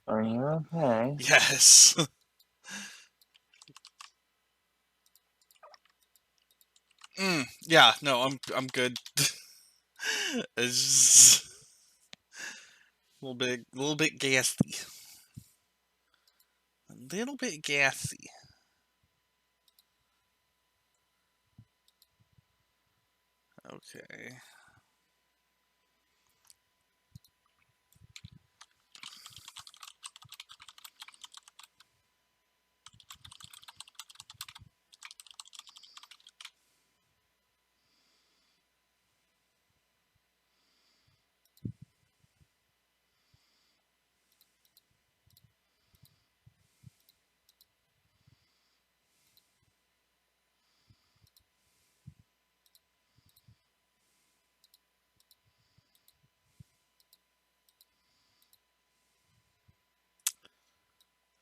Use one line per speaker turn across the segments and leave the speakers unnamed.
Are you okay?
Yes. Yeah, no, I'm good. It's just a little bit gassy. A little bit gassy. Okay.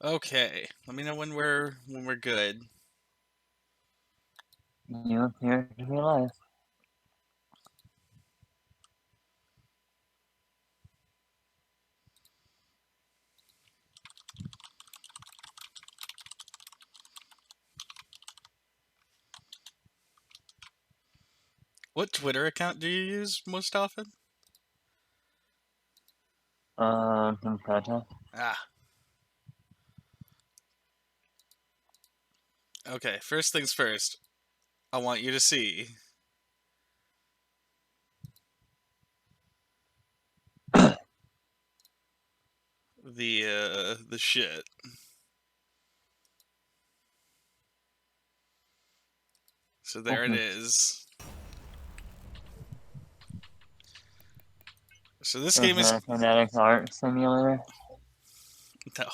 Okay. Let me know when we're good.
You appear to be alive.
What Twitter account do you use most often?
Confrata.
Ah. Okay. First things first. I want you to see the shit. So there it is. So this
Is
game is
a kinetic art simulator?
no.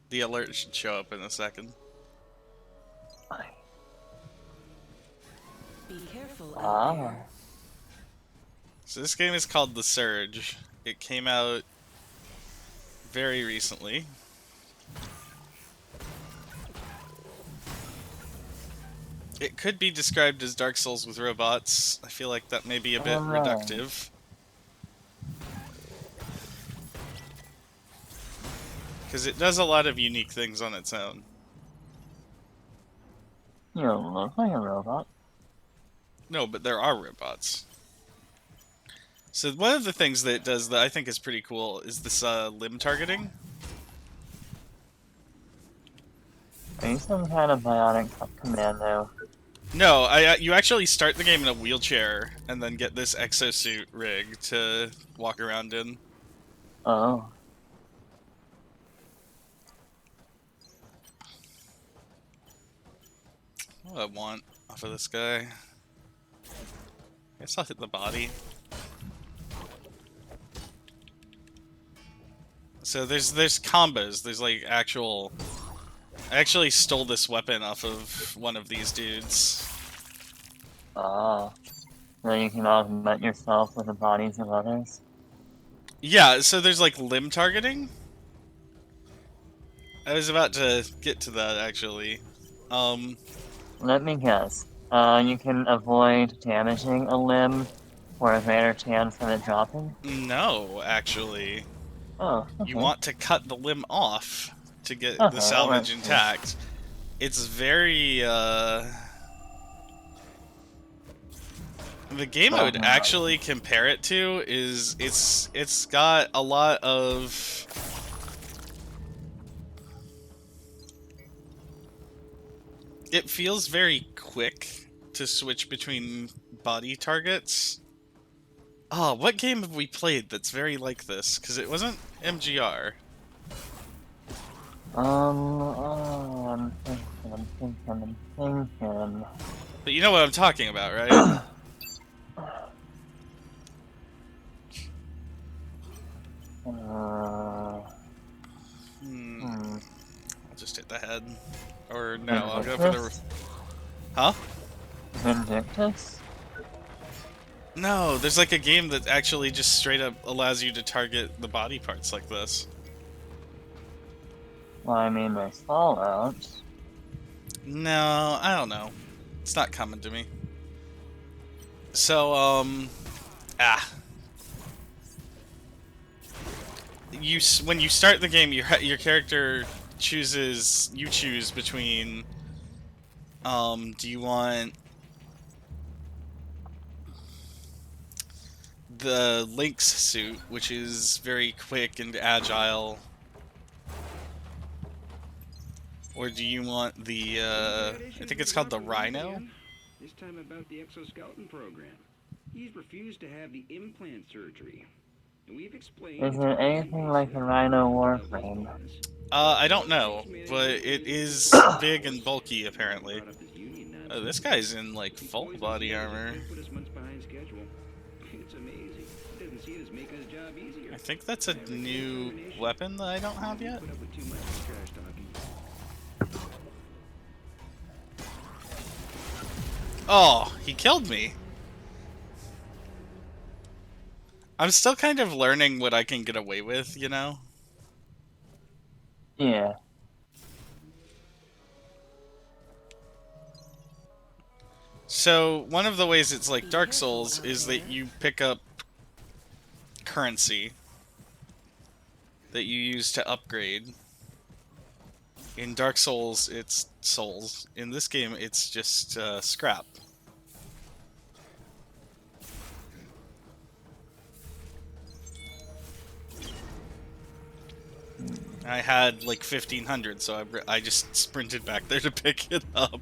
The alert should show up in a second.
Be careful out there.
Ah.
So this game is called The Surge. It came out very recently. It could be described as Dark Souls with robots. I feel like that may be a bit
Alright.
reductive. Because it does a lot of unique things on its own.
You don't look like a robot.
No, but there are robots. So one of the things that it does that I think is pretty cool is this limb targeting.
Are you some kind of bionic commando?
No, you actually start the game in a wheelchair and then get this exosuit rig to walk around in.
Oh.
What do I want off of this guy? I guess I'll hit the body. So there's combos. There's like actual. I actually stole this weapon off of one of these dudes.
Ah. So you can augment yourself with the bodies of others?
Yeah, so there's like limb targeting. I was about to get to that actually.
Let me guess. You can avoid damaging a limb for a greater chance of it dropping?
No, actually.
Oh,
You
okay.
want to cut the limb off to get the
Okay,
salvage
let's see.
intact. It's very, The game I would actually compare it to is it's got a lot of it feels very quick to switch between body targets. Oh, what game have we played that's very like this? Because it wasn't MGR.
I'm thinking.
But you know what I'm talking about, right?
Hmm.
I'll just hit the head. Or no, I'll go for the...
Vindictus?
Huh?
Vindictus?
No, there's like a game that actually just straight up allows you to target the body parts like this.
Well, I mean, there's Fallout.
No, I don't know. It's not coming to me. So, ah. when you start the game, your character chooses. You choose between. Do you want the Lynx suit, which is very quick and agile, or do you want the? I think it's called the Rhino.
This time about the exoskeleton program. He's refused to have the implant surgery. And we've explained
Is
it's
it
more
anything like
invasive
a Rhino
without those
Warframe?
funds.
I don't know, but it is big and bulky apparently. This guy's in like full body armor.
It's amazing. He doesn't see it as making his job easier.
I think that's a new weapon that I don't have yet.
Put up with too much trash talking.
Oh, he killed me. I'm still kind of learning what I can get away with, you know?
Yeah.
So, one of the ways it's like Dark Souls is that you pick up currency that you use to upgrade. In Dark Souls, it's souls. In this game, it's just scrap. I had like 1,500, so I just sprinted back there to pick it up.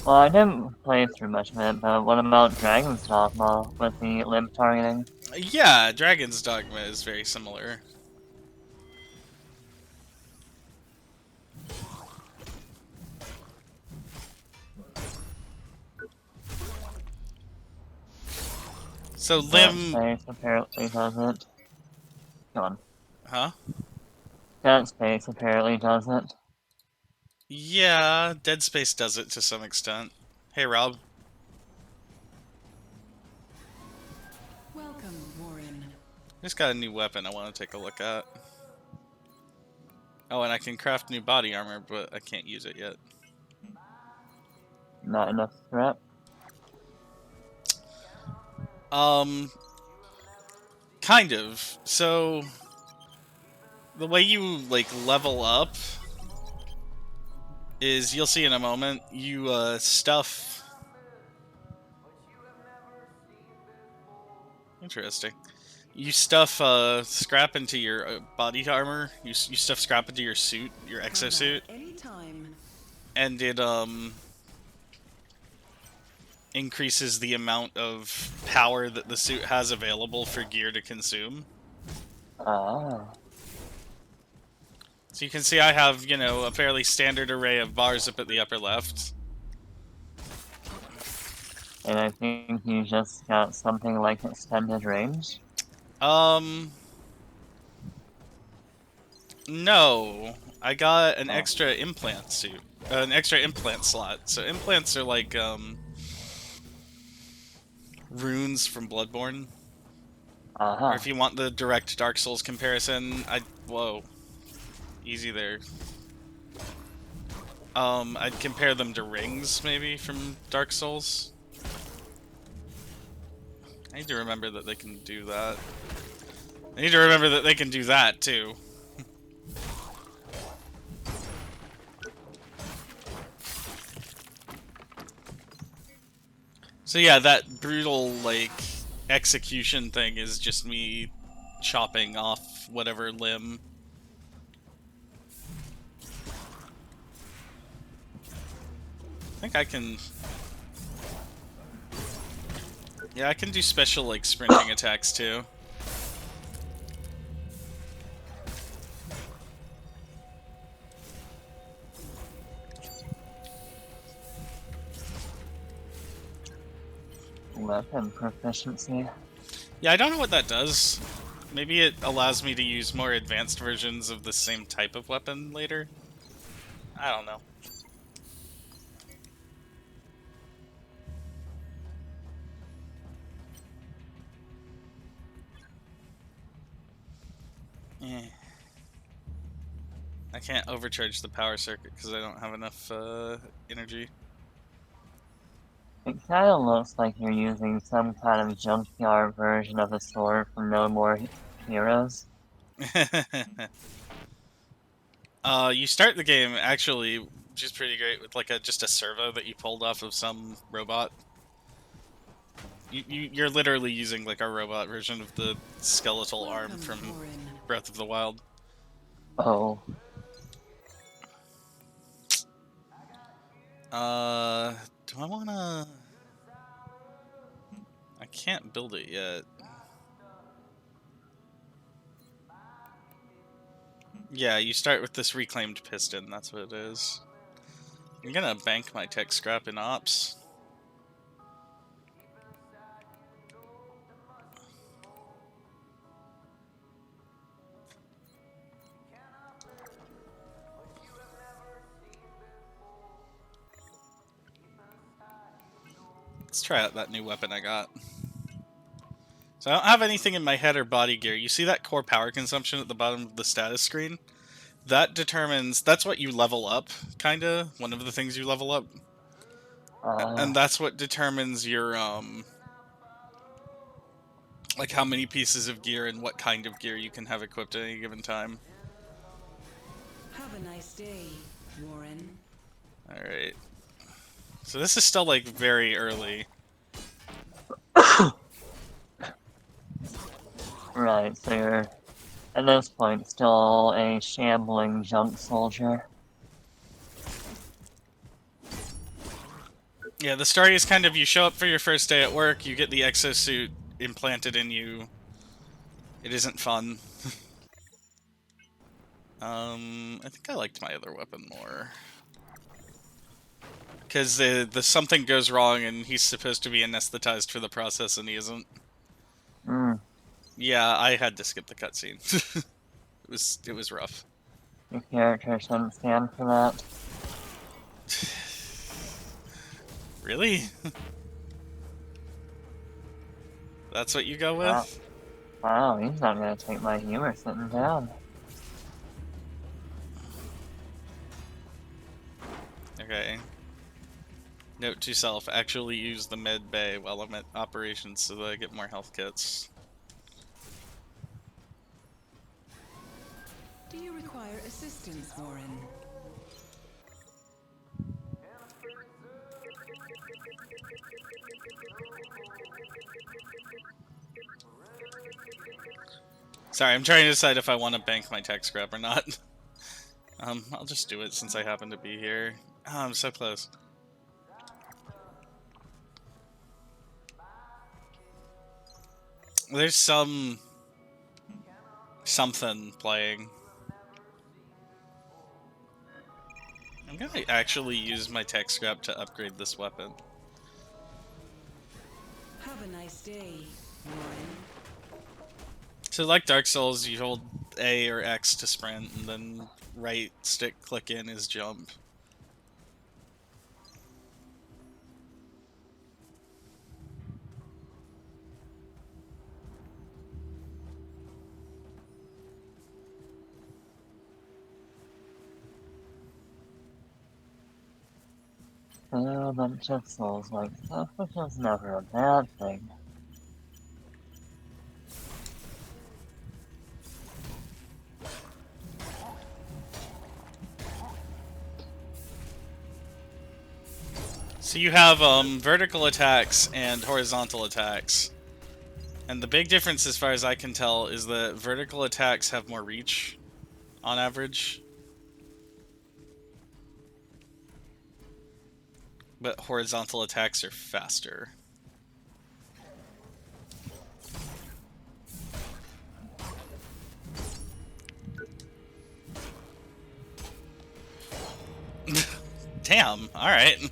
Well, I didn't play through much of it, but what about Dragon's Dogma with the limb targeting?
Yeah, Dragon's Dogma is very similar. So limb...
Space apparently doesn't. Go on.
Huh?
Dead Space apparently doesn't.
Yeah, Dead Space does it to some extent. Hey, Rob.
Welcome, Warren.
Just got a new weapon I want to take a look at. Oh, and I can craft new body armor, but I can't use it yet.
Not enough scrap.
Kind of. So, the way you, like, level up is, you'll see in a moment, you, stuff... Interesting. You stuff, scrap into your body armor, you stuff scrap into your suit, your exosuit,
Anytime.
and it, increases the amount of power that the suit has available for gear to consume.
Ah.
So you can see I have, you know, a fairly standard array of bars up at the upper left.
And I think you just got something like extended range.
No. I got an extra implant suit. An extra implant slot. So implants are like, runes from Bloodborne.
Uh-huh.
Or if you want the direct Dark Souls comparison, whoa. Easy there. I'd compare them to rings, maybe, from Dark Souls. I need to remember that they can do that. I need to remember that they can do that, too. So yeah, that brutal, like, execution thing is just me chopping off whatever limb. I think I can... Yeah, I can do special, like, sprinting attacks, too.
Weapon proficiency.
Yeah, I don't know what that does. Maybe it allows me to use more advanced versions of the same type of weapon later. I don't know. Eh. I can't overcharge the power circuit because I don't have enough energy.
It kind of looks like you're using some kind of junkyard version of a sword from No More Heroes.
You start the game actually, which is pretty great, with like just a servo that you pulled off of some robot. You're literally using like a robot version of the skeletal arm from Breath of the Wild.
Oh.
Do I wanna? I can't build it yet. Yeah, you start with this reclaimed piston, that's what it is. I'm gonna bank my tech scrap in ops. Let's try out that new weapon I got. So I don't have anything in my head or body gear. You see that core power consumption at the bottom of the status screen? That determines, that's what you level up, kinda. One of the things you level up. And that's what determines your, like how many pieces of gear and what kind of gear you can have equipped at any given time.
Have a nice day, Warren.
Alright. So this is still, like, very early.
Right, so you're, at this point, still a shambling junk soldier.
Yeah, the story is kind of, you show up for your first day at work, you get the exosuit implanted in you. It isn't fun. I think I liked my other weapon more. Because the something goes wrong and he's supposed to be anesthetized for the process and he isn't.
Mm.
Yeah, I had to skip the cutscene. It was rough.
Your character shouldn't stand for that.
Really? That's what you go with?
Wow, he's not gonna take my humor sitting down.
Okay. Note to self, actually use the med bay while I'm at operations so that I get more health kits.
Do you require assistance, Warren?
Sorry, I'm trying to decide if I want to bank my tech scrap or not. I'll just do it since I happen to be here. Oh, I'm so close. There's something playing. I'm gonna actually use my tech scrap to upgrade this weapon.
Have a nice day, Warren.
So like Dark Souls, you hold A or X to sprint, and then right stick click in is jump.
A bunch of Souls-like stuff, which is never a bad thing.
So you have vertical attacks and horizontal attacks. And the big difference, as far as I can tell, is that vertical attacks have more reach, on average. But horizontal attacks are faster. Damn, alright.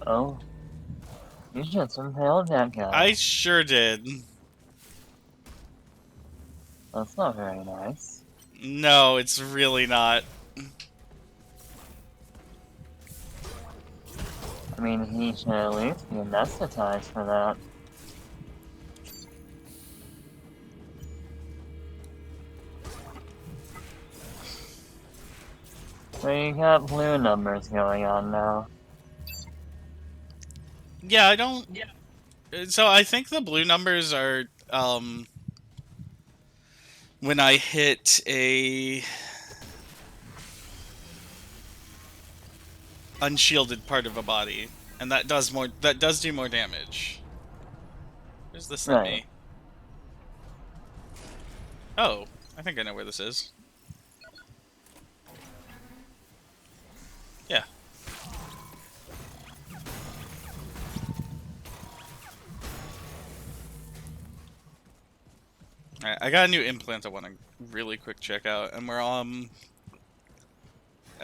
Oh. You just impaled that guy.
I sure did.
That's not very nice.
No, it's really not.
I mean, he should at least be anesthetized for that. So you got blue numbers going on now.
Yeah, I don't... So I think the blue numbers are, when I hit a unshielded part of a body, and that does do more damage. Where's this send
Right.
me? Oh, I think I know where this is. Yeah. Alright, I got a new implant I want to really quick check out, and we're I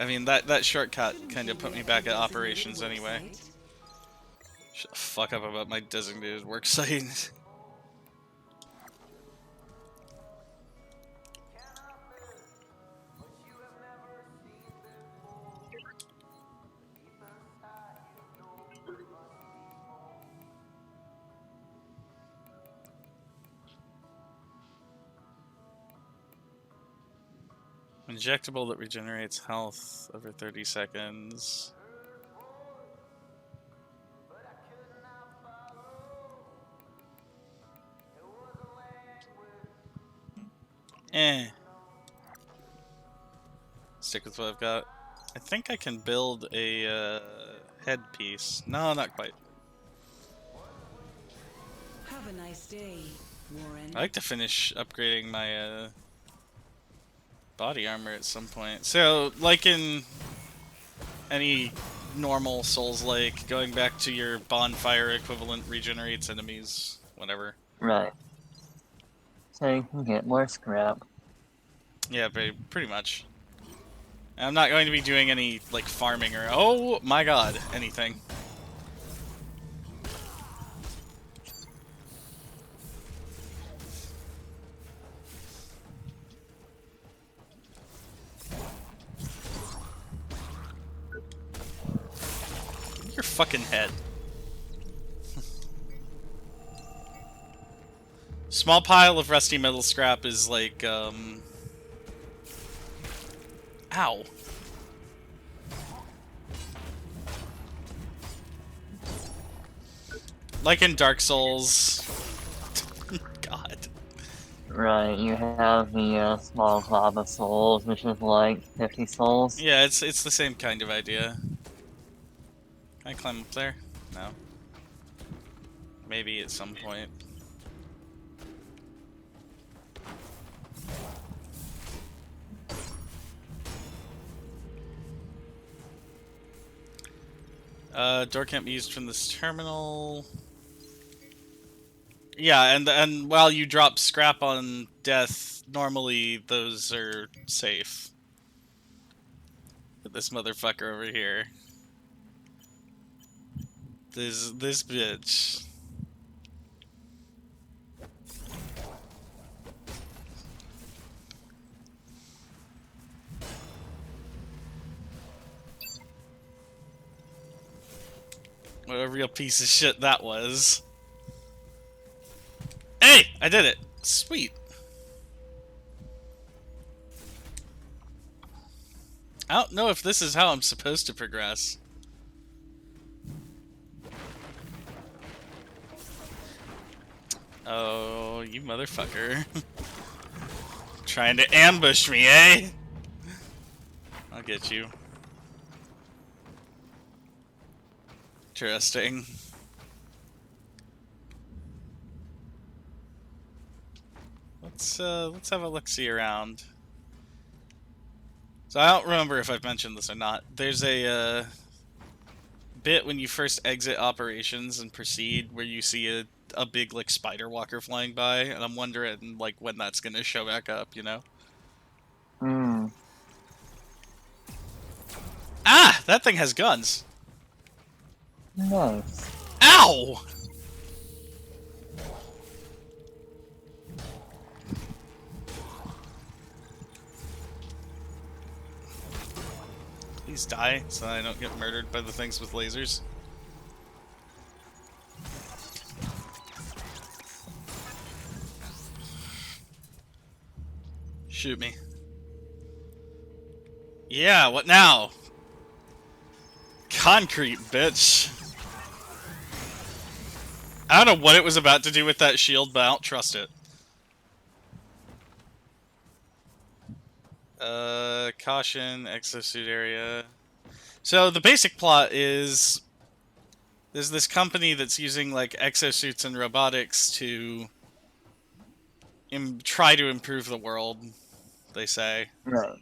mean, that shortcut kind of put me back at operations anyway. Shut the fuck up about my designated work site. Injectable that regenerates health over 30 seconds. Eh. Stick with what I've got. I think I can build a headpiece. No, not quite.
Have a nice day, Warren.
I like to finish upgrading my body armor at some point. So, like in any normal Souls-like, going back to your bonfire equivalent regenerates enemies, whatever.
Right. So you can get more scrap.
Yeah, pretty much. I'm not going to be doing any, like, farming or, oh my god, anything. Your fucking head. Small pile of rusty metal scrap is like, ow. Like in Dark Souls. God.
Right, you have the small club of souls, which is like 50 souls.
Yeah, it's the same kind of idea. Can I climb up there? No. Maybe at some point. Door can't be used from this terminal. Yeah, and while you drop scrap on death, normally those are safe. But this motherfucker over here. This bitch. What a real piece of shit that was. Hey! I did it! Sweet. I don't know if this is how I'm supposed to progress. Oh, you motherfucker. Trying to ambush me, eh? I'll get you. Interesting. Let's have a look-see around. So I don't remember if I've mentioned this or not. There's a bit when you first exit operations and proceed where you see a big like spider walker flying by, and I'm wondering like when that's gonna show back up, you know?
Hmm.
Ah! That thing has guns!
Nice.
Please die so I don't get murdered by the things with lasers. Shoot me. Yeah, what now? Concrete, bitch. I don't know what it was about to do with that shield, but I don't trust it. Caution, exosuit area. So the basic plot is there's this company that's using like exosuits and robotics to try to improve the world, they say.
Right.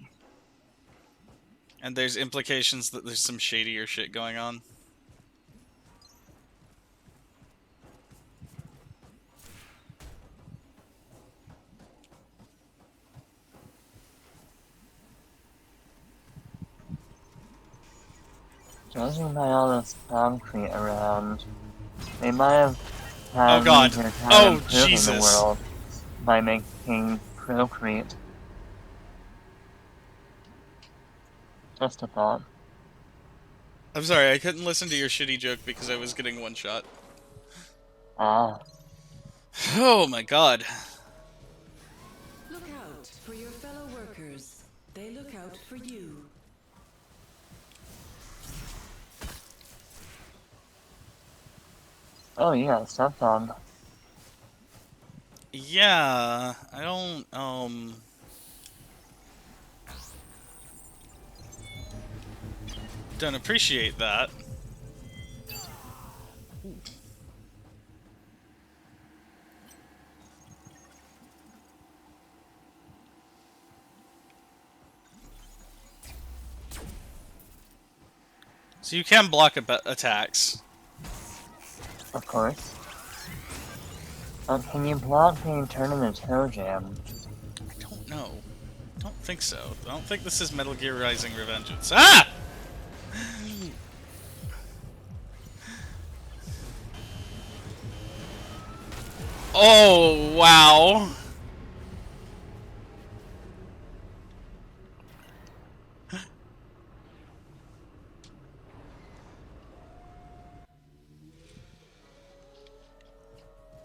And there's implications that there's some shadier shit going on.
Judging by all this concrete around, they might have had
Oh god.
easier time
Oh
improving
Jesus.
the world by making procrete. Just a thought.
I'm sorry, I couldn't listen to your shitty joke because I was getting one shot.
Ah,
Oh my god.
Look out for your fellow workers. They look out for you.
oh yeah, stepped on.
Yeah, I don't appreciate that. So you can block attacks.
Of course. Can you block being turned into toe jam?
I don't know. Don't think so. I don't think this is Metal Gear Rising Revengeance. Ah! Oh, wow.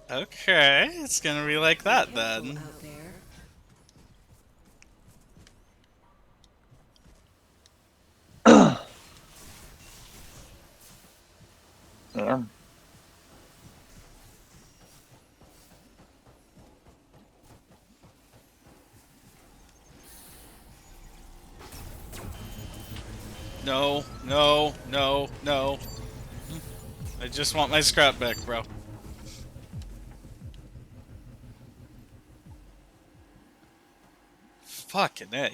Okay, it's gonna be like that then.
Out there.
Damn.
No, no, no, no. I just want my scrap back, bro. Fucking A.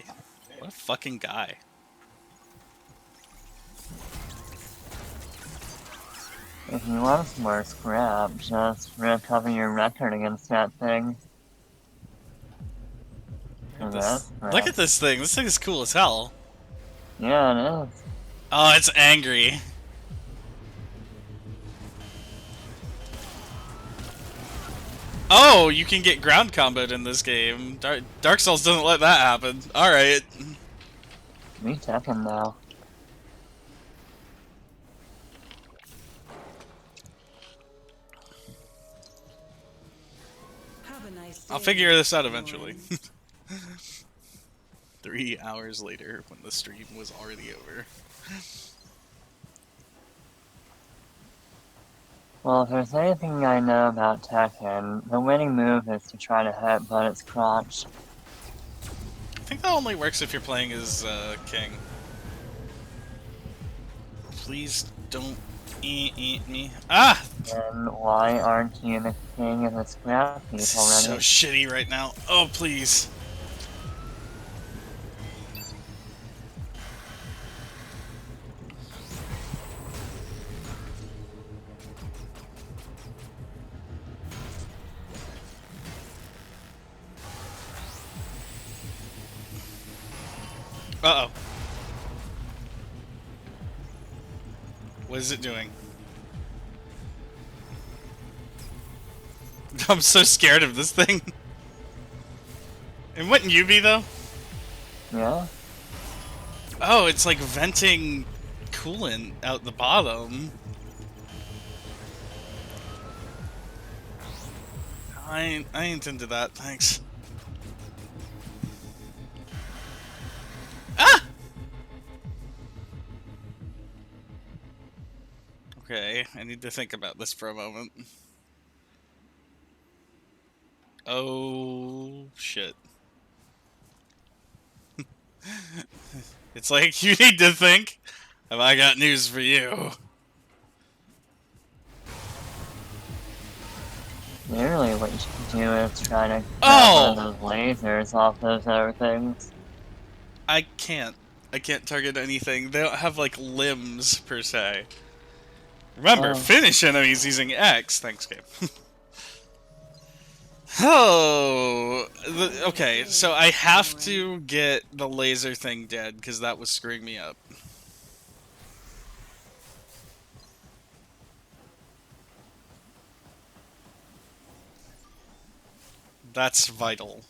What a fucking guy.
If you want some more scrap, just recover your record against that thing.
Look at this thing. This thing is cool as hell.
Yeah, it is.
Oh, it's angry. Oh, you can get ground comboed in this game. Dark Souls doesn't let that happen. Alright.
Me checking now.
Have a nice day.
I'll figure this out
Warren.
eventually. 3 hours later, when the stream was already over.
Well, if there's anything I know about Tekken, the winning move is to try to headbutt its crotch.
I think that only works if you're playing as King. Please don't eat me. Ah!
And why aren't you the king of the scrap heap
This is so
already?
shitty right now. Oh, please. Uh-oh. What is it doing? I'm so scared of this thing. And wouldn't you be, though?
Yeah?
Oh, it's like venting coolant out the bottom. I ain't into that, thanks. Ah! Okay, I need to think about this for a moment. Oh, shit. It's like, you need to think. Have I got news for you?
Literally, what you should do is try to grab one of
Oh!
those lasers off those other things.
I can't. I can't target anything. They don't have, like, limbs, per se. Remember,
Oh,
finish enemies using X. Thanks, game. Oh! Okay, so I have to get the laser thing dead, because that was screwing me up. That's vital.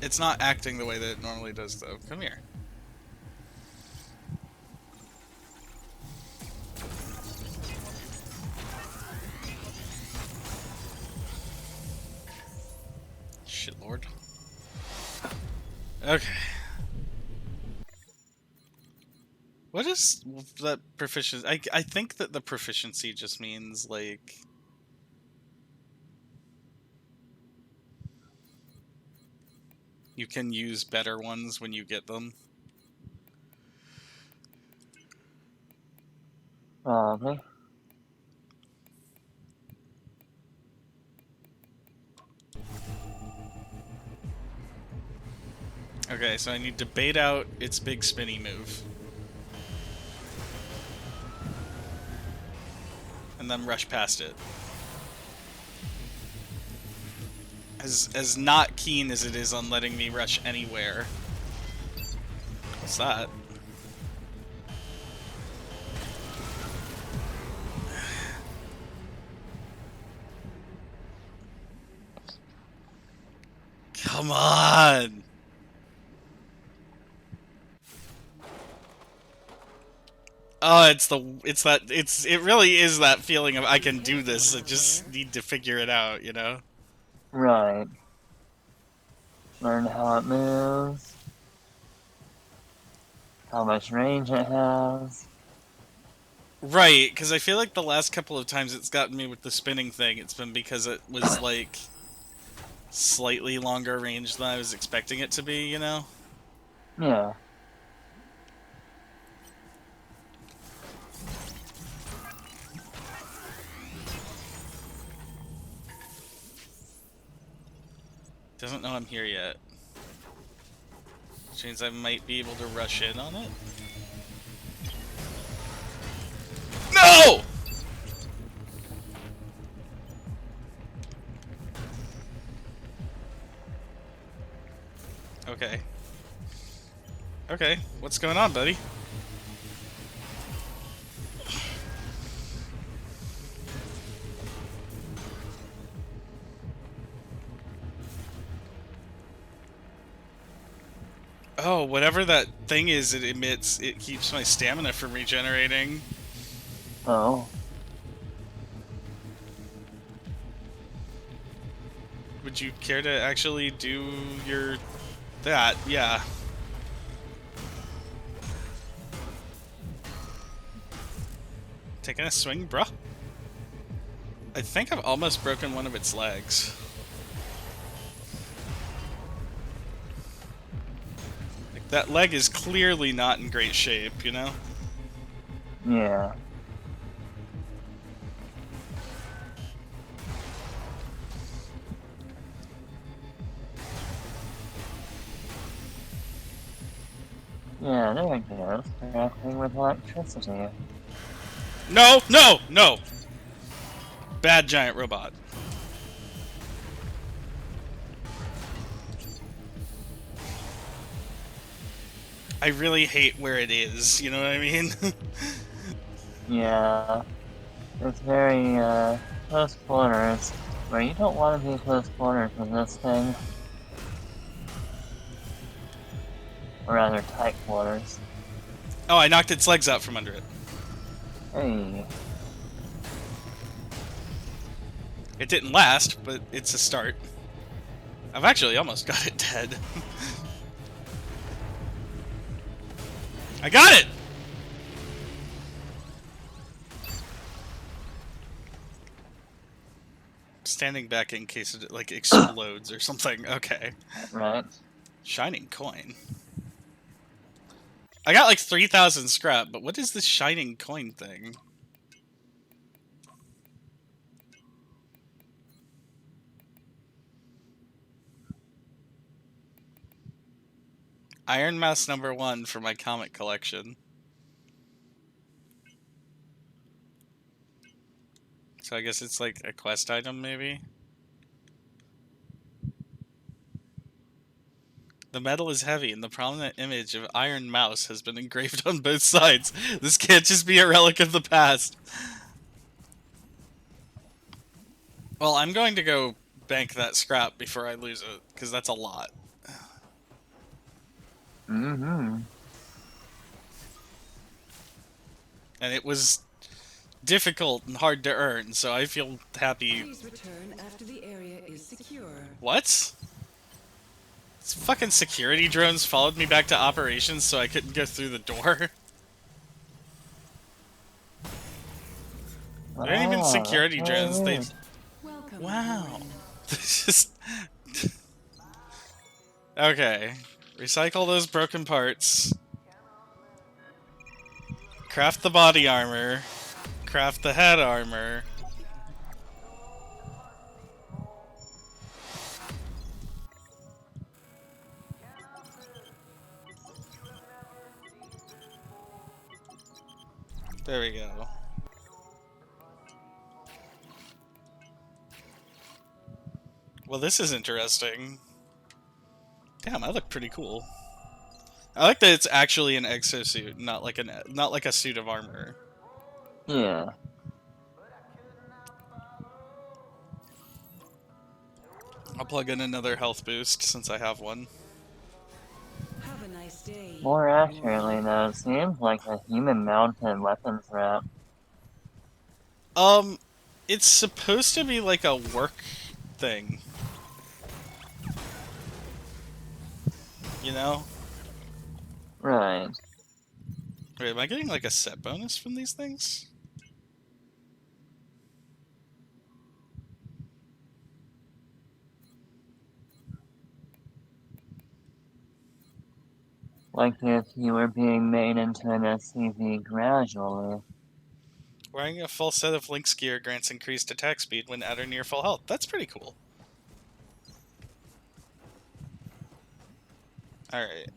It's not acting the way that it normally does, though. Come here. Shit, Lord. Okay. What is that proficiency? I think that the proficiency just means, like... you can use better ones when you get them.
probably.
Okay, so I need to bait out its big spinny move. And then rush past it. As not keen as it is on letting me rush anywhere. What's that? Come on! Oh, it really is that feeling of I can do this, I just need to figure it out, you know?
Right. Learn how it moves. How much range it has.
Right, because I feel like the last couple of times it's gotten me with the spinning thing, it's been because it was, like, slightly longer range than I was expecting it to be, you know?
Yeah.
Doesn't know I'm here yet. Which means I might be able to rush in on it. No! Okay. Okay, what's going on, buddy? Oh, whatever that thing is it emits, it keeps my stamina from regenerating.
Oh.
Would you care to actually do your... that? Yeah. Taking a swing, bruh? I think I've almost broken one of its legs. Like, that leg is clearly not in great shape, you know?
Yeah. Yeah, there it goes. Crafting with electricity.
No! No! No! Bad giant robot. I really hate where it is, you know what I mean?
Yeah. It's very, close quarters. Where you don't want to be close quarters with this thing. Or rather, tight quarters.
Oh, I knocked its legs out from under it.
Hey.
It didn't last, but it's a start. I've actually almost got it dead. I got it! Standing back in case it like explodes or something. Okay.
Right.
Shining coin. I got like 3,000 scrap, but what is this shining coin thing? Iron Mouse #1 for my comic collection. So I guess it's like a quest item, maybe? The metal is heavy, and the prominent image of Iron Mouse has been engraved on both sides. This can't just be a relic of the past. Well, I'm going to go bank that scrap before I lose it, because that's a lot.
Mm-hmm.
And it was difficult and hard to earn, so I feel happy.
Please return after the area is secure.
What? These fucking security drones followed me back to operations so I couldn't go through the door? They aren't even security drones, they...
Welcome.
Wow.
everyone.
Just... Okay. Recycle those broken parts. Craft the body armor. Craft the head armor. There we go. Well, this is interesting. Damn, I look pretty cool. I like that it's actually an exosuit, not like a suit of armor.
Yeah.
I'll plug in another health boost since I have one.
Have a nice day.
More accurately, though, it seems like a human-mounted weapons wrap.
It's supposed to be like a work thing. You know?
Right.
Wait, am I getting like a set bonus from these things?
Like if you were being made into an SCV gradually.
Wearing a full set of Link's gear grants increased attack speed when at or near full health. That's pretty cool. Alright.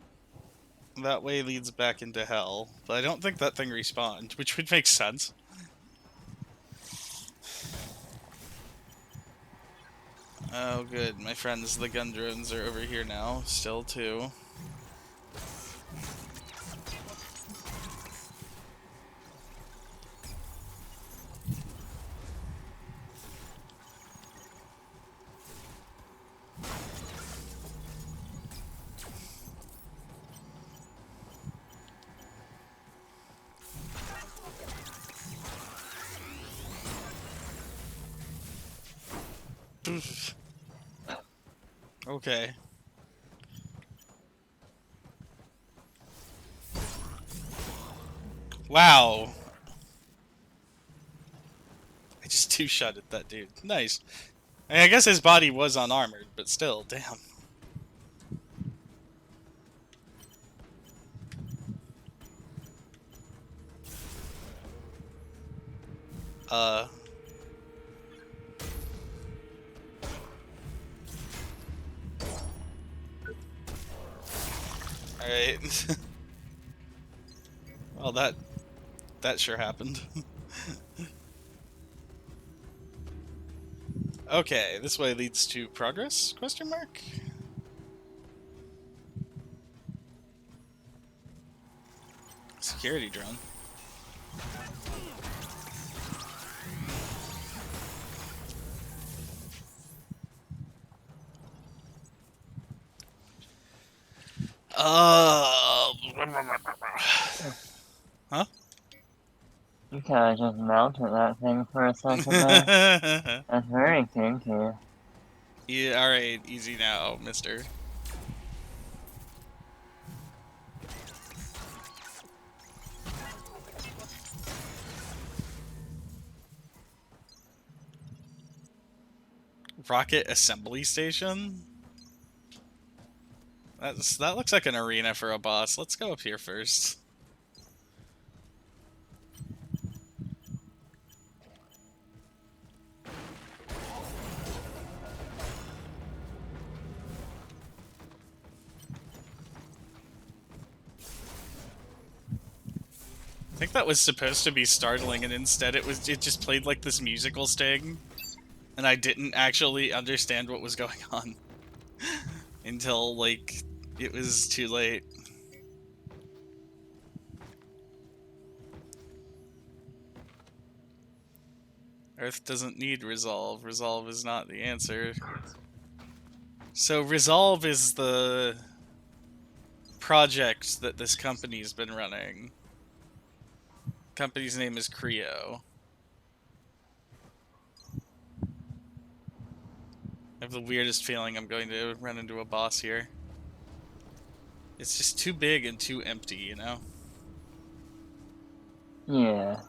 That way leads back into hell, but I don't think that thing respawned, which would make sense. Oh good, my friends the gun drones are over here now, still too. Okay. Wow. I just two-shot at that dude. Nice. I mean, I guess his body was unarmored, but still, damn. Alright. Well, that sure happened. Okay, this way leads to progress? Question mark? Security drone. Huh?
You kinda just mounted that thing for a second there. That's very kinky.
Yeah, alright, easy now, mister. Rocket assembly station? That looks like an arena for a boss. Let's go up here first. I think that was supposed to be startling, and instead it just played like this musical sting, and I didn't actually understand what was going on until like it was too late. Earth doesn't need resolve. Resolve is not the answer. So resolve is the project that this company's been running. Company's name is Creo. I have the weirdest feeling I'm going to run into a boss here. It's just too big and too empty, you know?
Yeah.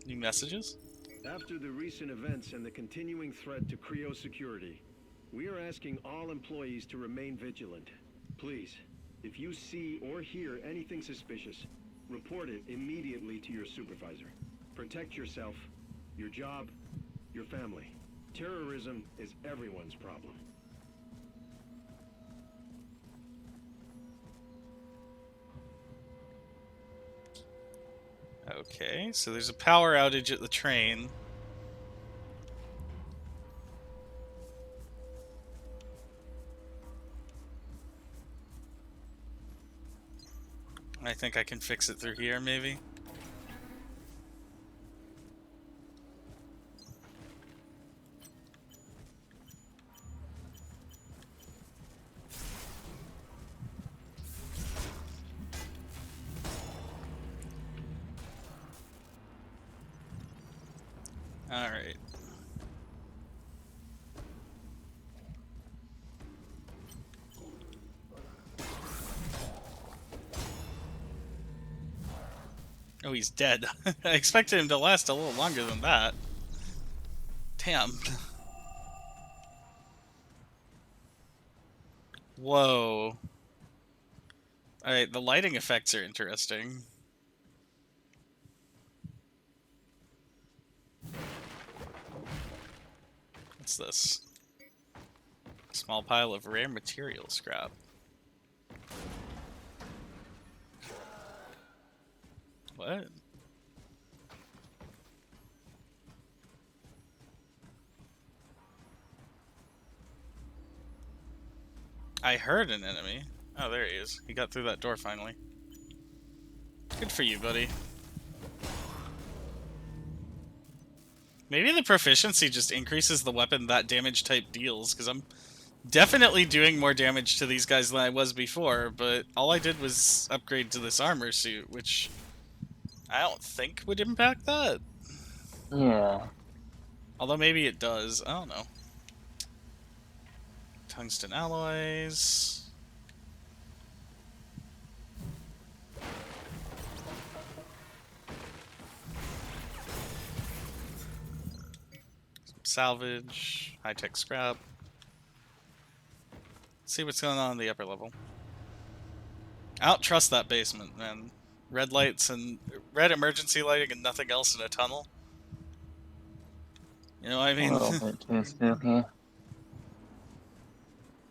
New messages?
After the recent events and the continuing threat to Creo security, we are asking all employees to remain vigilant. Please, if you see or hear anything suspicious, report it immediately to your supervisor. Protect yourself, your job, your family. Terrorism is everyone's problem.
Okay, so there's a power outage at the train. I think I can fix it through here, maybe? Alright. Oh, he's dead. I expected him to last a little longer than that. Damn. Whoa. Alright, the lighting effects are interesting. What's this? Small pile of rare material scrap. What? I heard an enemy. Oh, there he is. He got through that door finally. Good for you, buddy. Maybe the proficiency just increases the weapon that damage type deals, because I'm definitely doing more damage to these guys than I was before, but all I did was upgrade to this armor suit, which I don't think would impact that.
Yeah.
Although maybe it does. I don't know. Tungsten alloys. Salvage. High-tech scrap. Let's see what's going on in the upper level. I don't trust that basement, man. Red lights and red emergency lighting and nothing else in a tunnel. You know what I
A
mean?
little bit too spooky.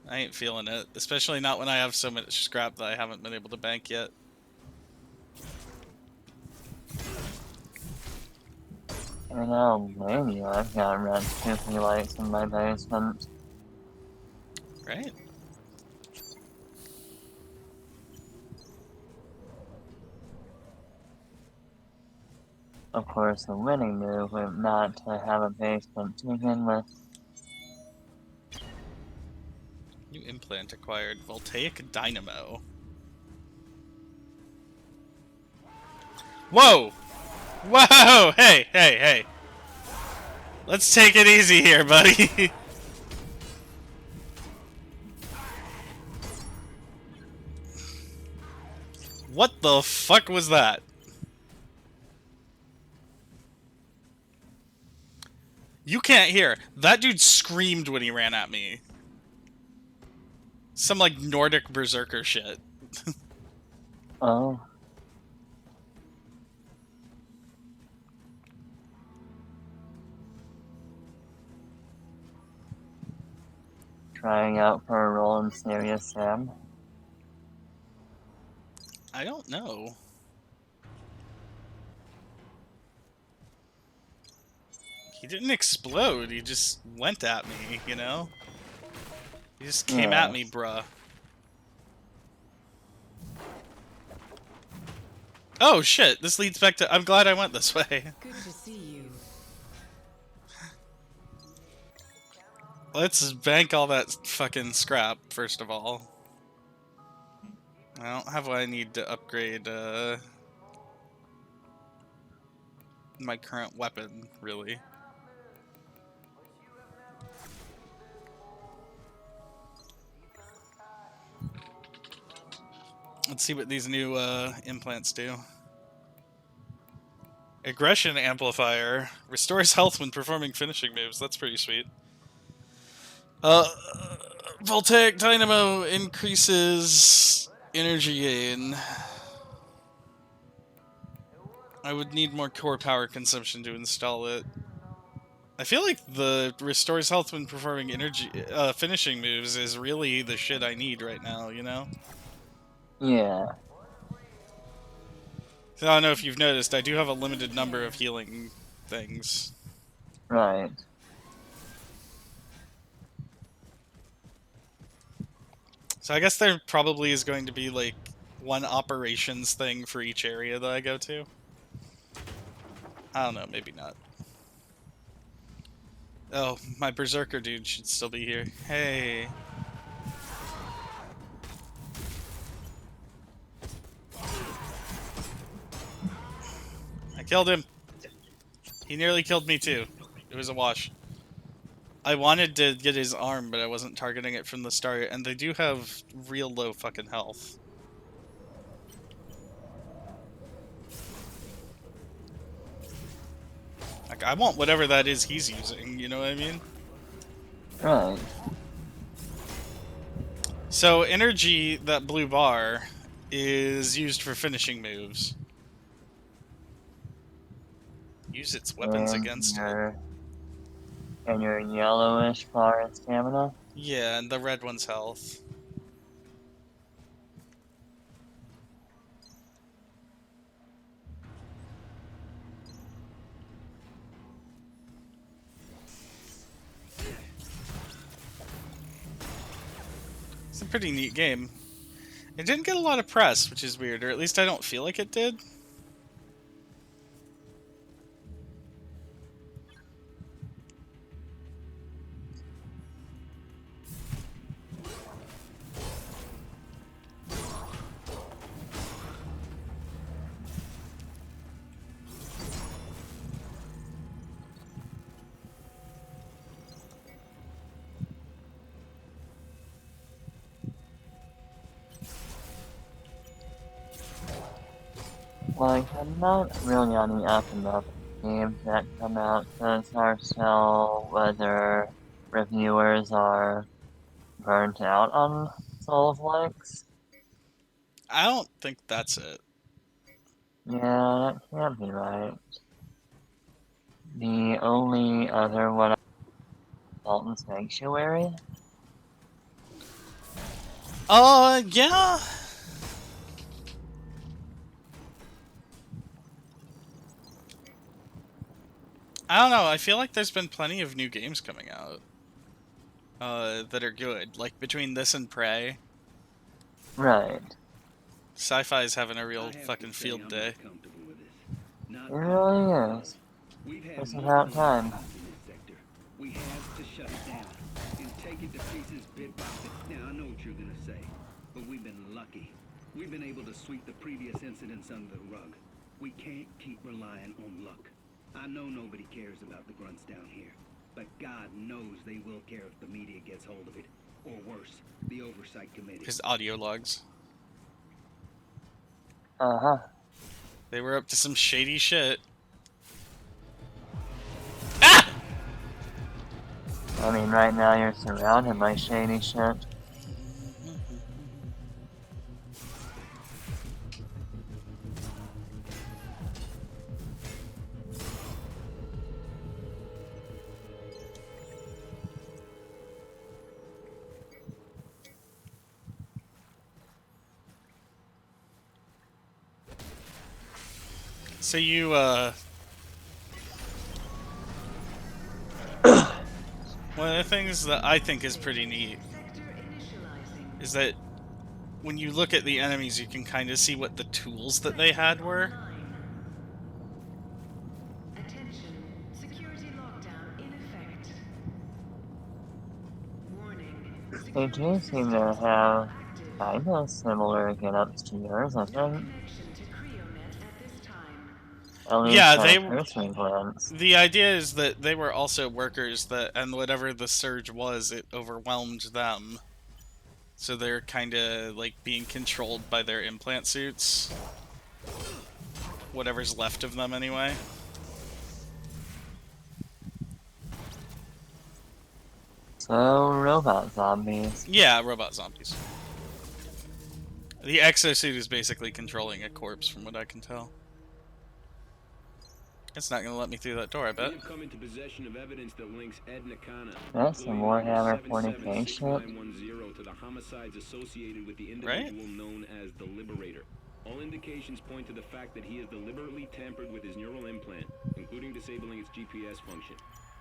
I ain't feeling it, especially not when I have so much scrap that I haven't been able to bank yet.
I don't blame you. I've got red spooky lights in my basement.
Right?
of course, the winning move, but not to have a basement to begin with.
New implant acquired. Voltaic dynamo. Whoa! Whoa! Hey, hey, hey. Let's take it easy here, buddy. What the fuck was that? You can't hear. That dude screamed when he ran at me. Some, like, Nordic berserker shit.
Oh. Trying out for a role in Serious Sam.
I don't know. He didn't explode, he just went at me, you know? He just came at me, bruh. Oh shit, this leads back to... I'm glad I went this way.
Good to see you.
Let's bank all that fucking scrap, first of all. I don't have what I need to upgrade, my current weapon, really. Let's see what these new, implants do. Aggression amplifier. Restores health when performing finishing moves. That's pretty sweet. Voltaic dynamo increases energy gain. I would need more core power consumption to install it. I feel like the restores health when performing finishing moves is really the shit I need right now, you know?
Yeah.
So I don't know if you've noticed, I do have a limited number of healing things.
Right.
So I guess there probably is going to be, like, one operations thing for each area that I go to. I don't know, maybe not. Oh, my berserker dude should still be here. Hey. I killed him. He nearly killed me too. It was a wash. I wanted to get his arm, but I wasn't targeting it from the start, and they do have real low fucking health. Like, I want whatever that is he's using, you know what I mean?
Right.
So, energy, that blue bar, is used for finishing moves. Use its weapons against it.
And your yellowish bar is stamina?
Yeah, and the red one's health. It's a pretty neat game. It didn't get a lot of press, which is weird, or at least I don't feel like it did.
Like, I'm not really on the up and up games that come out, so it's hard to tell whether reviewers are burnt out on Souls-likes.
I don't think that's it.
Yeah, that can't be right. The only other one Sultan Sanctuary?
Yeah. I don't know, I feel like there's been plenty of new games coming out. That are good. Like, between this and Prey.
Right.
Sci-Fi's having a
I
real
have to
fucking
say
field
I'm
day.
not comfortable with this. Not
It really
We've had
It's
multiple
about time.
incidents in this sector. We have to shut it down and take it to pieces bit by bit. Now, I know what you're gonna say, but we've been lucky. We've been able to sweep the previous incidents under the rug. We can't keep relying on luck. I know nobody cares about the grunts down here, but God knows they will care if the media gets hold of it. Or worse, the Oversight Committee.
His audio logs.
Uh-huh.
They were up to some shady shit. Ah!
I mean, right now you're surrounded by shady shit.
So you, one of the things that I think is pretty neat is that when you look at the enemies, you can kind of see what the tools that they had were.
Attention, security lockdown in effect. Warning,
They
security
do seem
systems
to
are
have
active.
kind of similar get-ups to yours, I
No
think.
connection to CryoNet at this time.
At
Yeah,
least at a cursory glance.
the idea is that they were also workers that, and whatever the surge was, it overwhelmed them. So they're kind of like being controlled by their implant suits. Whatever's left of them, anyway.
So, robot zombies.
Yeah, robot zombies. The exosuit is basically controlling a corpse, from what I can tell. It's not going to let me through that door, I bet.
We have come into possession of evidence that links Ed Nakana,
That's some
employee number
Warhammer 40k shit.
776910, to the homicides associated with the
Right?
individual known as the Liberator. All indications point to the fact that he has deliberately tampered with his neural implant, including disabling its GPS function.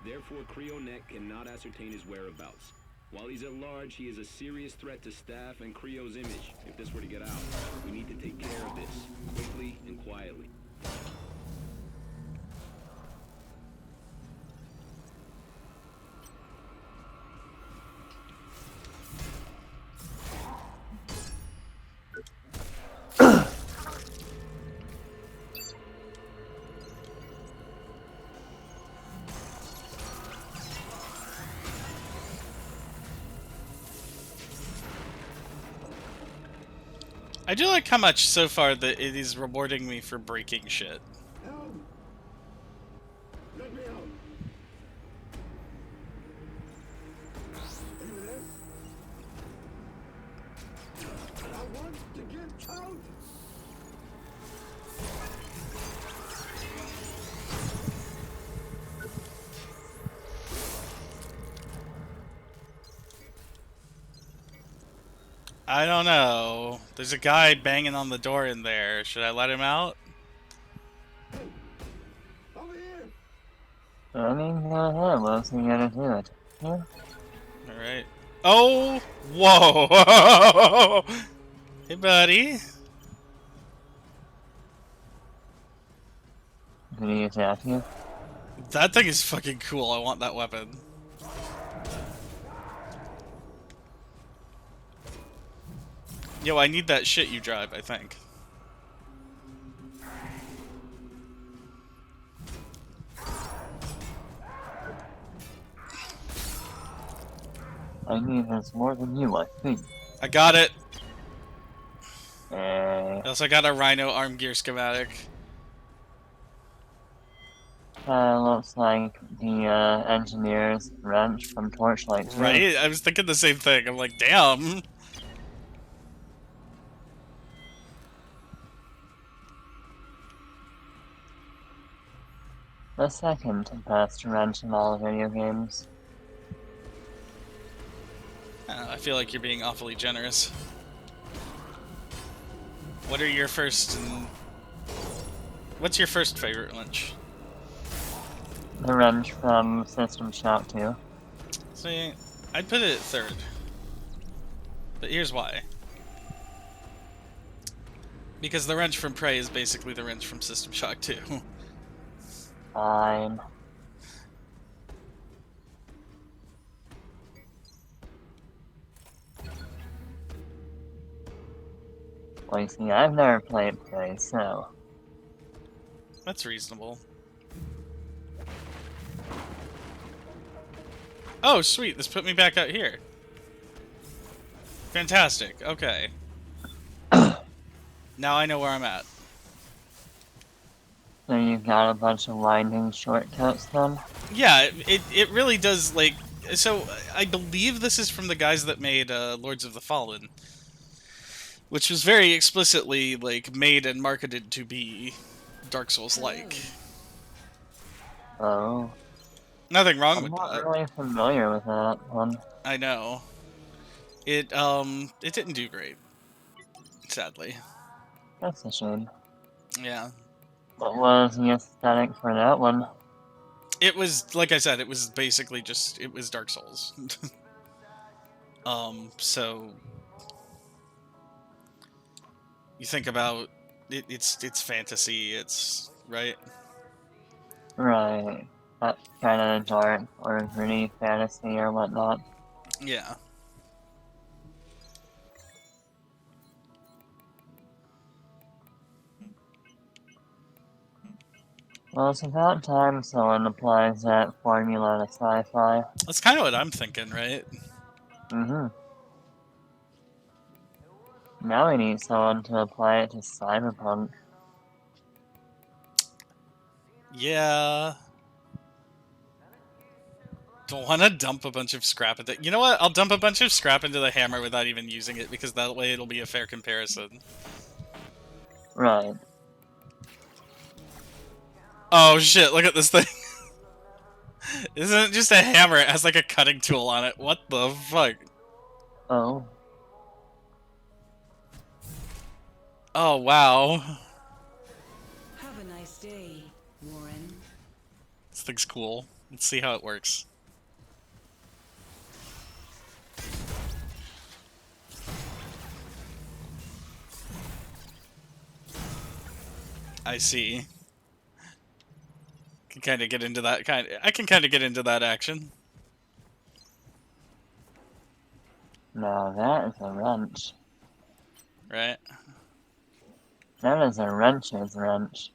Therefore, CryoNet cannot ascertain his whereabouts. While he's at large, he is a serious threat to staff and Cryo's image. If this were to get out, we need to take care of this, quickly and quietly.
I do like how much so far that it is rewarding me for breaking shit.
Help! Let me out! Are you there? I want to get out!
I don't know. There's a guy banging on the door in there. Should I let him out?
Over here!
I mean, go ahead, what else you gotta do it? Yeah.
Alright. Oh! Whoa! Hey, buddy.
Did he attack you?
That thing is fucking cool. I want that weapon. Yo, I need that shit you drive, I think.
I need this more than you, I think.
I got it.
Eh,
I also got a Rhino arm gear schematic.
looks like the, engineer's wrench from Torchlight 2.
Right? I was thinking the same thing. I'm like, damn.
The second best wrench in all video games.
I feel like you're being awfully generous. What are your first... What's your first favorite wrench?
The wrench from System Shock 2.
See, I'd put it at third. But here's why. Because the wrench from Prey is basically the wrench from System Shock 2.
Fine. Well, you see, I've never played Prey, so...
That's reasonable. Oh, sweet. This put me back out here. Fantastic. Okay. Now I know where I'm at.
So you've got a bunch of winding shortcuts then?
Yeah, it really does, like... So, I believe this is from the guys that made Lords of the Fallen. Which was very explicitly, like, made and marketed to be Dark Souls-like.
Oh.
Nothing wrong
I'm
with
not
that.
really familiar with that one.
I know. It didn't do great. Sadly.
That's a shame.
Yeah.
What was the aesthetic for that one?
It was, like I said, it was basically just, it was Dark Souls. So... You think about, it's fantasy, it's, right?
Right. That kind of dark or gritty fantasy or whatnot.
Yeah.
Well, it's about time someone applies that formula to sci-fi.
That's kind of what I'm thinking, right?
Mm-hmm. Now we need someone to apply it to cyberpunk.
Yeah. Don't want to dump a bunch of scrap into... You know what? I'll dump a bunch of scrap into the hammer without even using it, because that way it'll be a fair comparison.
Right.
Oh shit, look at this thing. Isn't it just a hammer? It has like a cutting tool on it. What the fuck?
Oh.
Oh, wow.
Have a nice day, Warren.
This thing's cool. Let's see how it works. I see. Can kind of get into that I can kind of get into that action.
Now that is a wrench.
Right?
That is a wrench's wrench.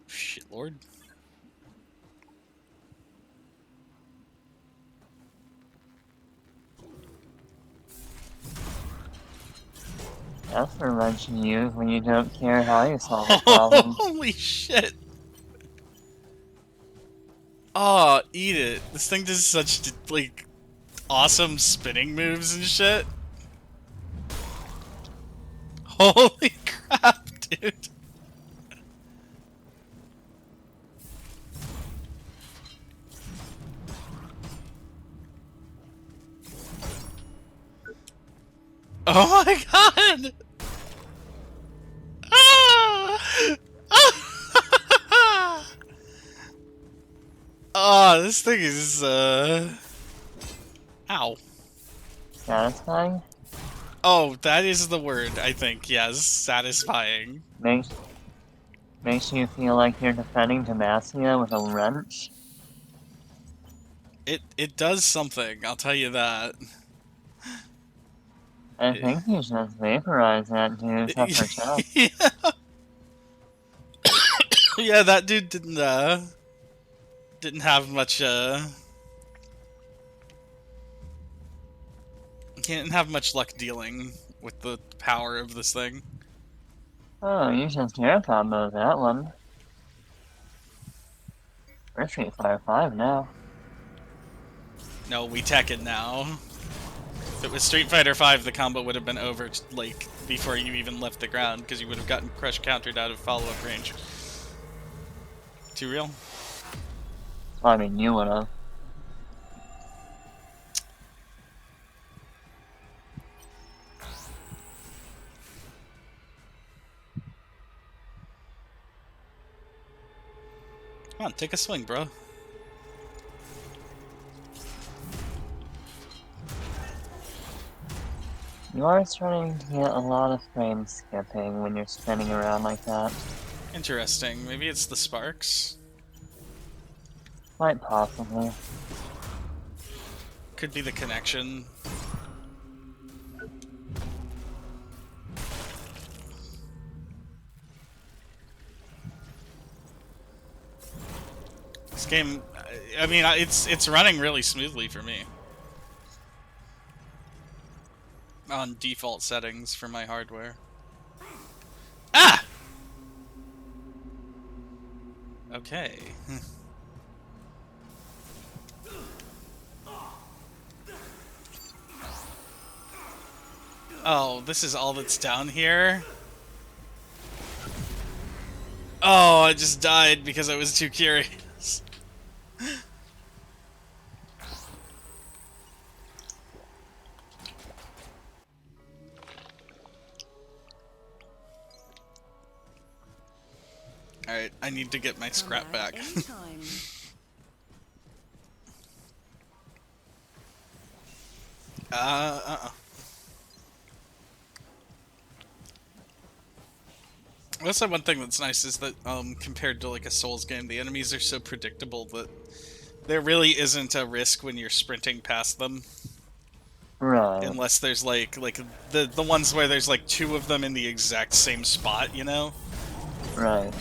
Shit, Lord.
That's the wrench you use when you don't care how you solve a problem.
Holy shit. Oh, eat it. This thing does such, like, awesome spinning moves and shit. Holy crap, dude. Oh my god! Ah! Ah! Oh, this thing is, Ow.
Satisfying?
Oh, that is the word, I think. Yes, satisfying.
Makes you feel like you're defending Demacia with a wrench?
It does something, I'll tell you that.
I think you should vaporize that dude's upper chest.
Yeah. Yeah, that dude didn't have much, he didn't have much luck dealing with the power of this thing.
Oh, you just air combo that one. We're Street Fighter 5 now.
No, we Tekken now. If it was Street Fighter 5, the combo would have been over, like, before you even left the ground, because you would have gotten crush countered out of follow-up range. Too real?
Well, I mean, you would've.
Come on, take a swing, bro.
You are starting to get a lot of frame skipping when you're spinning around like that.
Interesting. Maybe it's the sparks?
Quite possibly.
Could be the connection. This game, I mean, it's running really smoothly for me. On default settings for my hardware. Ah! Okay. Oh, this is all that's down here? Oh, I just died because I was too curious. Alright, I need to get my scrap back.
Anytime.
Also, one thing that's nice is that, compared to like a Souls game, the enemies are so predictable that there really isn't a risk when you're sprinting past them.
Right.
Unless there's like the ones where there's like two of them in the exact same spot, you know?
Right.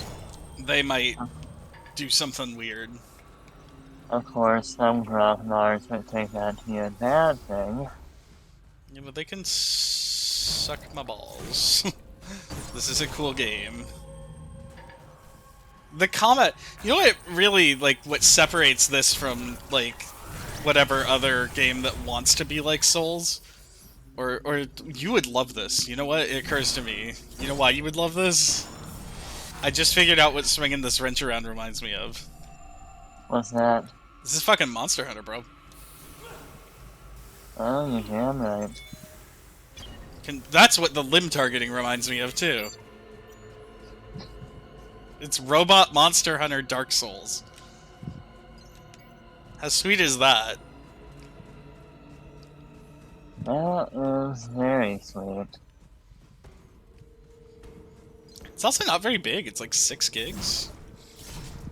They might do something weird.
Of course, some Grothnars would take that to be a bad thing.
Yeah, but they can suck my balls. This is a cool game. The combat, you know what really, like, what separates this from, like, whatever other game that wants to be like Souls? Or you would love this. You know what? It occurs to me. You know why you would love this? I just figured out what swinging this wrench around reminds me of.
What's that?
This is fucking Monster Hunter, bro.
Oh, you're damn right.
That's what the limb targeting reminds me of, too. It's Robot Monster Hunter Dark Souls. How sweet is that?
That is very sweet.
It's also not very big. It's like 6 gigs.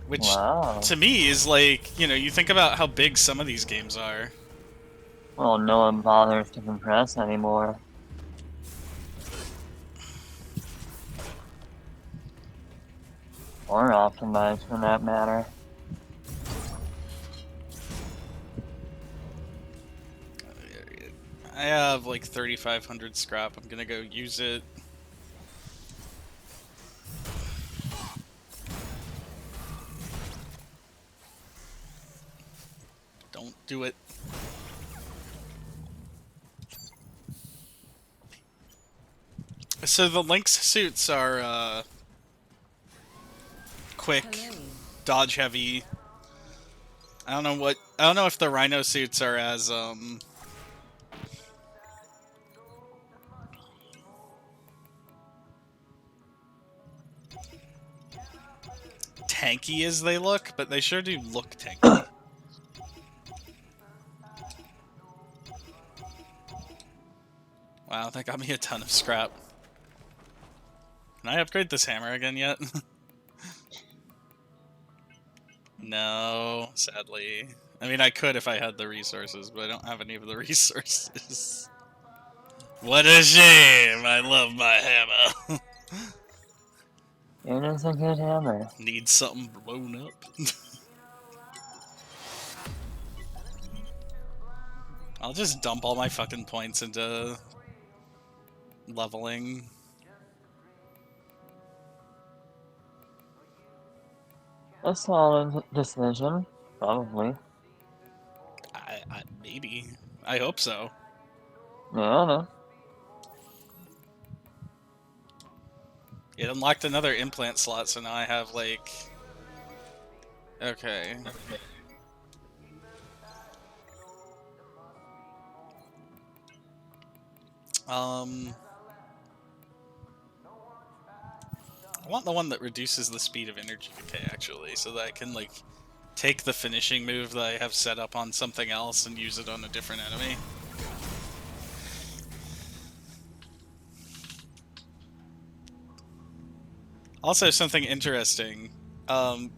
Which,
Wow.
to me, is like, you know, you think about how big some of these games are.
Well, no one bothers to compress anymore. Or optimize, for that matter.
I have like 3,500 scrap. I'm gonna go use it. Don't do it. So the Lynx suits are, quick,
Hello.
dodge heavy. I don't know if the Rhino suits are as, tanky as they look, but they sure do look tanky. Wow, that got me a ton of scrap. Can I upgrade this hammer again yet? No, sadly. I mean, I could if I had the resources, but I don't have any of the resources. What a shame! I love my hammer.
It is a good hammer.
Need something blown up. I'll just dump all my fucking points into leveling.
A solid decision, probably.
Maybe. I hope so.
Yeah, no.
It unlocked another implant slot, so now I have, like... Okay. I want the one that reduces the speed of energy decay, actually, so that I can, like, take the finishing move that I have set up on something else and use it on a different enemy. Also, something interesting. I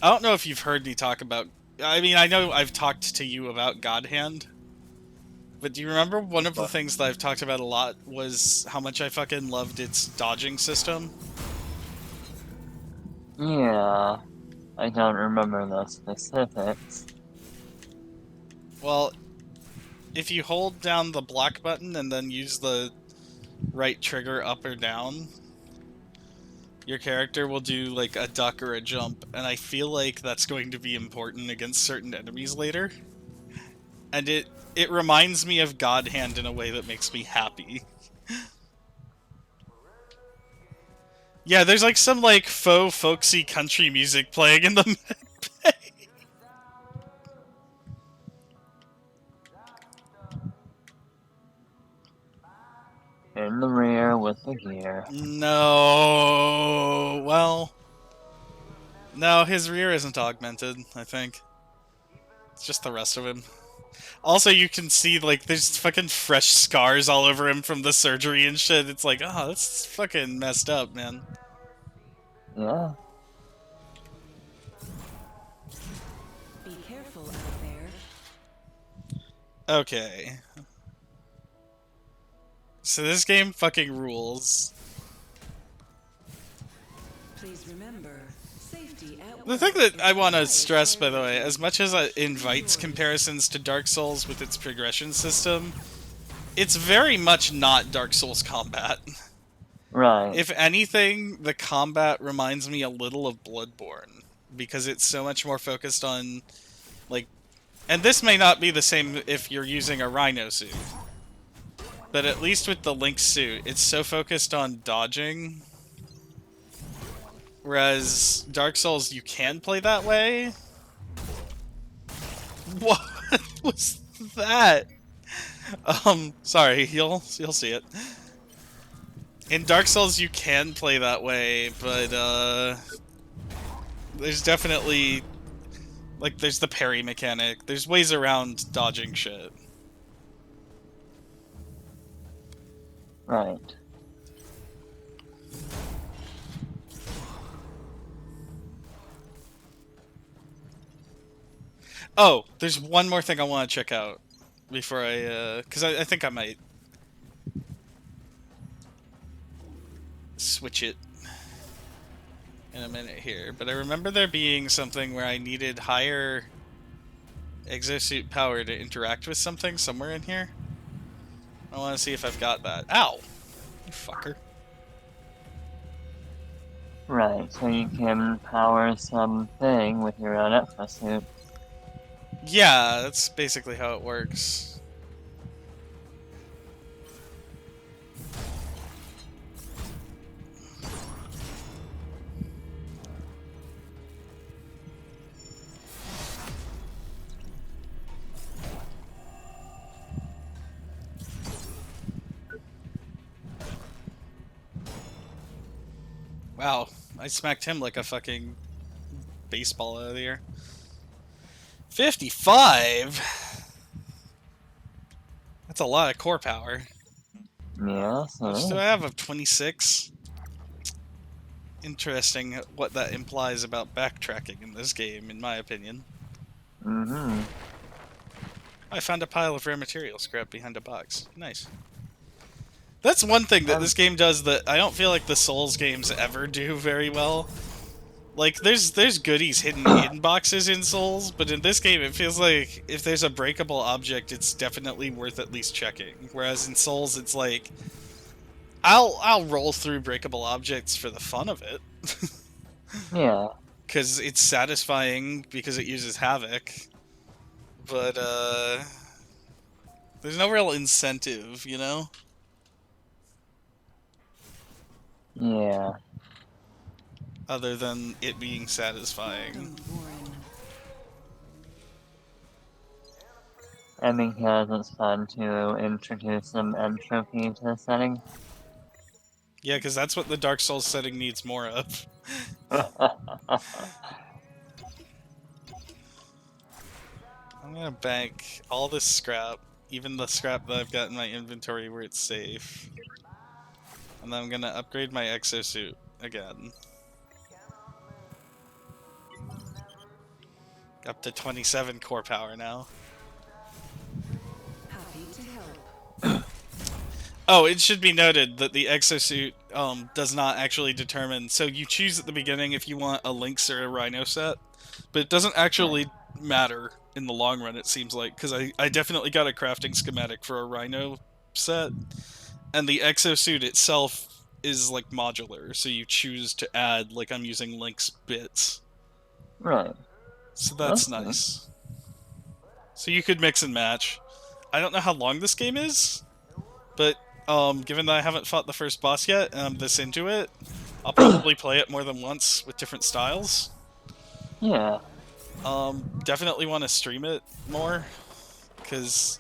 don't know if you've heard me talk about... I mean, I know I've talked to you about God Hand. But do you remember one of the things that I've talked about a lot was how much I fucking loved its dodging system?
Yeah, I don't remember the specifics.
Well, if you hold down the block button and then use the right trigger up or down, your character will do like a duck or a jump, and I feel like that's going to be important against certain enemies later. And it reminds me of God Hand in a way that makes me happy. Yeah, there's like some like faux folksy country music playing in the medbay.
In the rear with the gear.
No, well, no, his rear isn't augmented, I think. It's just the rest of him. Also, you can see, like, there's fucking fresh scars all over him from the surgery and shit. It's like, oh, that's fucking messed up, man.
Yeah.
Be careful out there.
Okay. So this game fucking rules.
Please remember, safety at
The
work
thing that
is
I want to
highest
stress, by the way,
priority.
as much as it invites comparisons to Dark Souls with its progression system, it's very much not Dark Souls combat.
Right.
If anything, the combat reminds me a little of Bloodborne, because it's so much more focused on, like... And this may not be the same if you're using a Rhino suit, but at least with the Link suit, it's so focused on dodging. Whereas Dark Souls, you can play that way. What was that? Sorry, you'll see it. In Dark Souls, you can play that way, but there's definitely like there's the parry mechanic. There's ways around dodging shit.
Right.
Oh, there's one more thing I want to check out before I, because I think I might switch it in a minute here. But I remember there being something where I needed higher exosuit power to interact with something somewhere in here. I want to see if I've got that. Ow! You fucker.
Right, so you can power something with your own exosuit.
Yeah, that's basically how it works. Wow, I smacked him like a fucking baseball out of the air. 55? That's a lot of core power.
Yeah,
How much do
so
I have of 26? Interesting what that implies about backtracking in this game, in my opinion.
mm-hmm.
I found a pile of rare material scrap behind a box. Nice. That's one thing that this game does that I don't feel like the Souls games ever do very well. Like, there's goodies hidden in boxes in Souls, but in this game it feels like if there's a breakable object, it's definitely worth at least checking. Whereas in Souls, it's like, I'll roll through breakable objects for the fun of it.
Yeah.
Because it's satisfying, because it uses Havoc. But, there's no real incentive, you know?
Yeah.
Other than it being satisfying.
Don't worry.
I think it's fun to introduce some entropy to the setting.
Yeah, because that's what the Dark Souls setting needs more of. I'm gonna bank all this scrap, even the scrap that I've got in my inventory where it's safe. And then I'm gonna upgrade my exosuit again. Up to 27 core power now.
Happy to help.
Oh, it should be noted that the exosuit does not actually determine. So you choose at the beginning if you want a Lynx or a Rhino set, but it doesn't actually matter in the long run, it seems like, because I definitely got a crafting schematic for a Rhino set, and the exosuit itself is like modular, so you choose to add, like I'm using Lynx bits.
Right.
So that's
Okay.
nice. So you could mix and match. I don't know how long this game is, but given that I haven't fought the first boss yet and I'm this into it, I'll probably play it more than once with different styles.
Yeah.
Definitely want to stream it more, because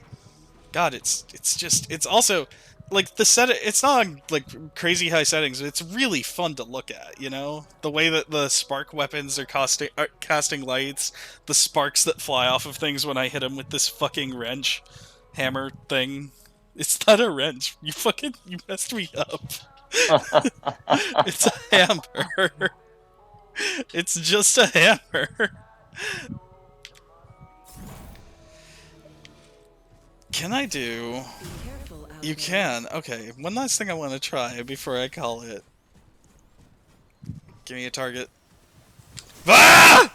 God, it's also like it's not on like crazy high settings, but it's really fun to look at, you know? The way that the spark weapons are casting lights, the sparks that fly off of things when I hit them with this fucking wrench hammer thing. It's not a wrench. You messed me up. It's a hammer. It's just a hammer. Can I do...
Be careful out
You
there.
can. Okay, one last thing I want to try before I call it. Give me a target. Ah!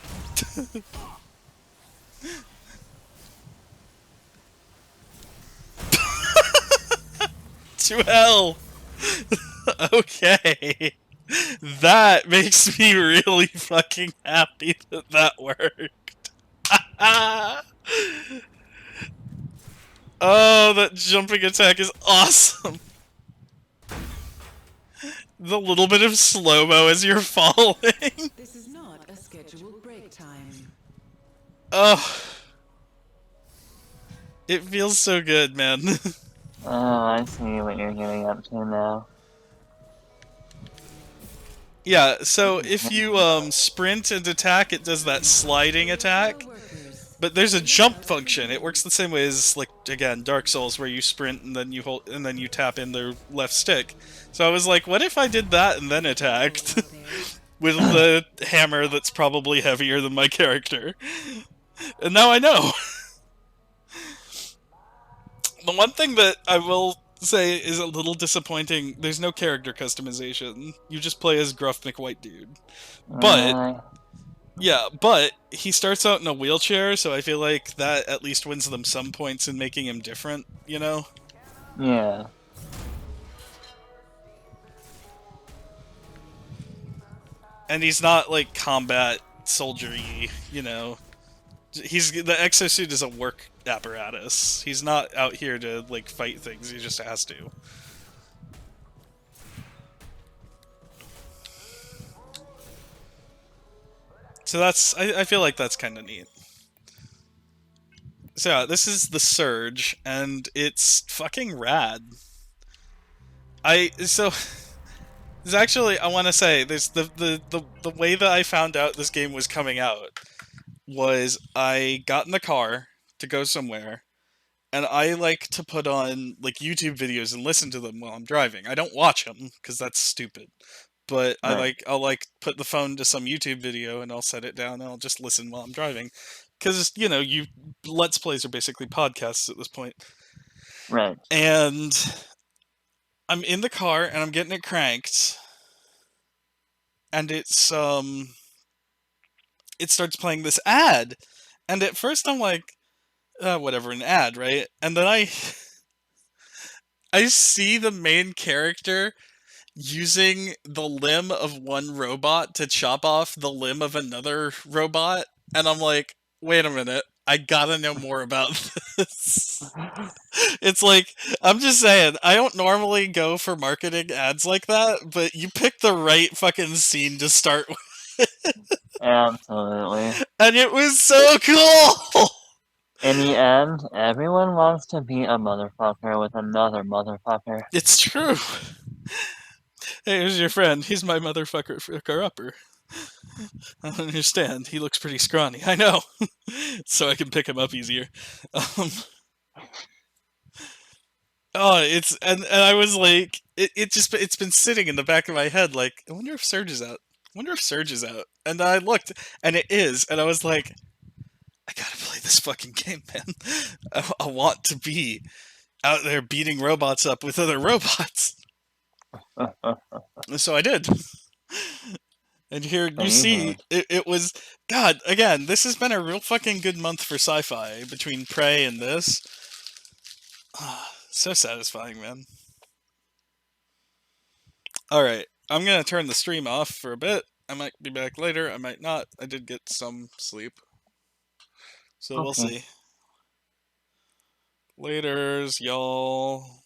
To hell! Okay. That makes me really fucking happy that that worked. Oh, that jumping attack is awesome. The little bit of slow-mo as you're falling.
This is not a scheduled break time.
Oh. It feels so good, man.
Oh, I see what you're getting up to now.
Yeah, so if you sprint and attack, it does that sliding attack.
Fellow workers,
But there's a jump function. It works the same way as, like, again, Dark Souls, where you sprint and then you hold and then you tap in the left stick. So I was like, what if I did that and then attacked
out there.
with the hammer that's probably heavier than my character? And now I know. The one thing that I will say is a little disappointing, there's no character customization. You just play as Gruff McWhite Dude. But
Really?
yeah, but he starts out in a wheelchair, so I feel like that at least wins them some points in making him different, you know?
Yeah.
And he's not, like, combat soldiery, you know? The exosuit is a work apparatus. He's not out here to, like, fight things, he just has to. So that's, I feel like that's kind of neat. So yeah, this is the Surge, and it's fucking rad. So there's actually, I want to say, there's the way that I found out this game was coming out was I got in the car to go somewhere, and I like to put on like YouTube videos and listen to them while I'm driving. I don't watch them because that's stupid. But
Right.
I'll like put the phone to some YouTube video and I'll set it down and I'll just listen while I'm driving. Cuz you know, Let's Plays are basically podcasts at this point.
Right.
And I'm in the car and I'm getting it cranked. And it starts playing this ad. And at first I'm like, whatever, an ad, right? And then I see the main character using the limb of one robot to chop off the limb of another robot, and I'm like, wait a minute, I gotta know more about this. It's like, I'm just saying, I don't normally go for marketing ads like that, but you picked the right fucking scene to start with,
Absolutely.
and it was so cool!
In the end, everyone wants to be a motherfucker with another motherfucker.
It's true. Hey, here's your friend. He's my motherfucker upper. I don't understand. He looks pretty scrawny. I know. So I can pick him up easier. Um, and I was like, it's been sitting in the back of my head. Like, I wonder if Surge is out. And I looked, and it is, and I was like, I gotta play this fucking game, man. I want to be out there beating robots up with other robots. So I did. And here you see, it was, God, again, this has been a real fucking good month for sci-fi between Prey and this. So satisfying, man. Alright, I'm gonna turn the stream off for a bit. I might be back later, I might not. I did get some sleep. So we'll
Okay.
see. Laters, y'all.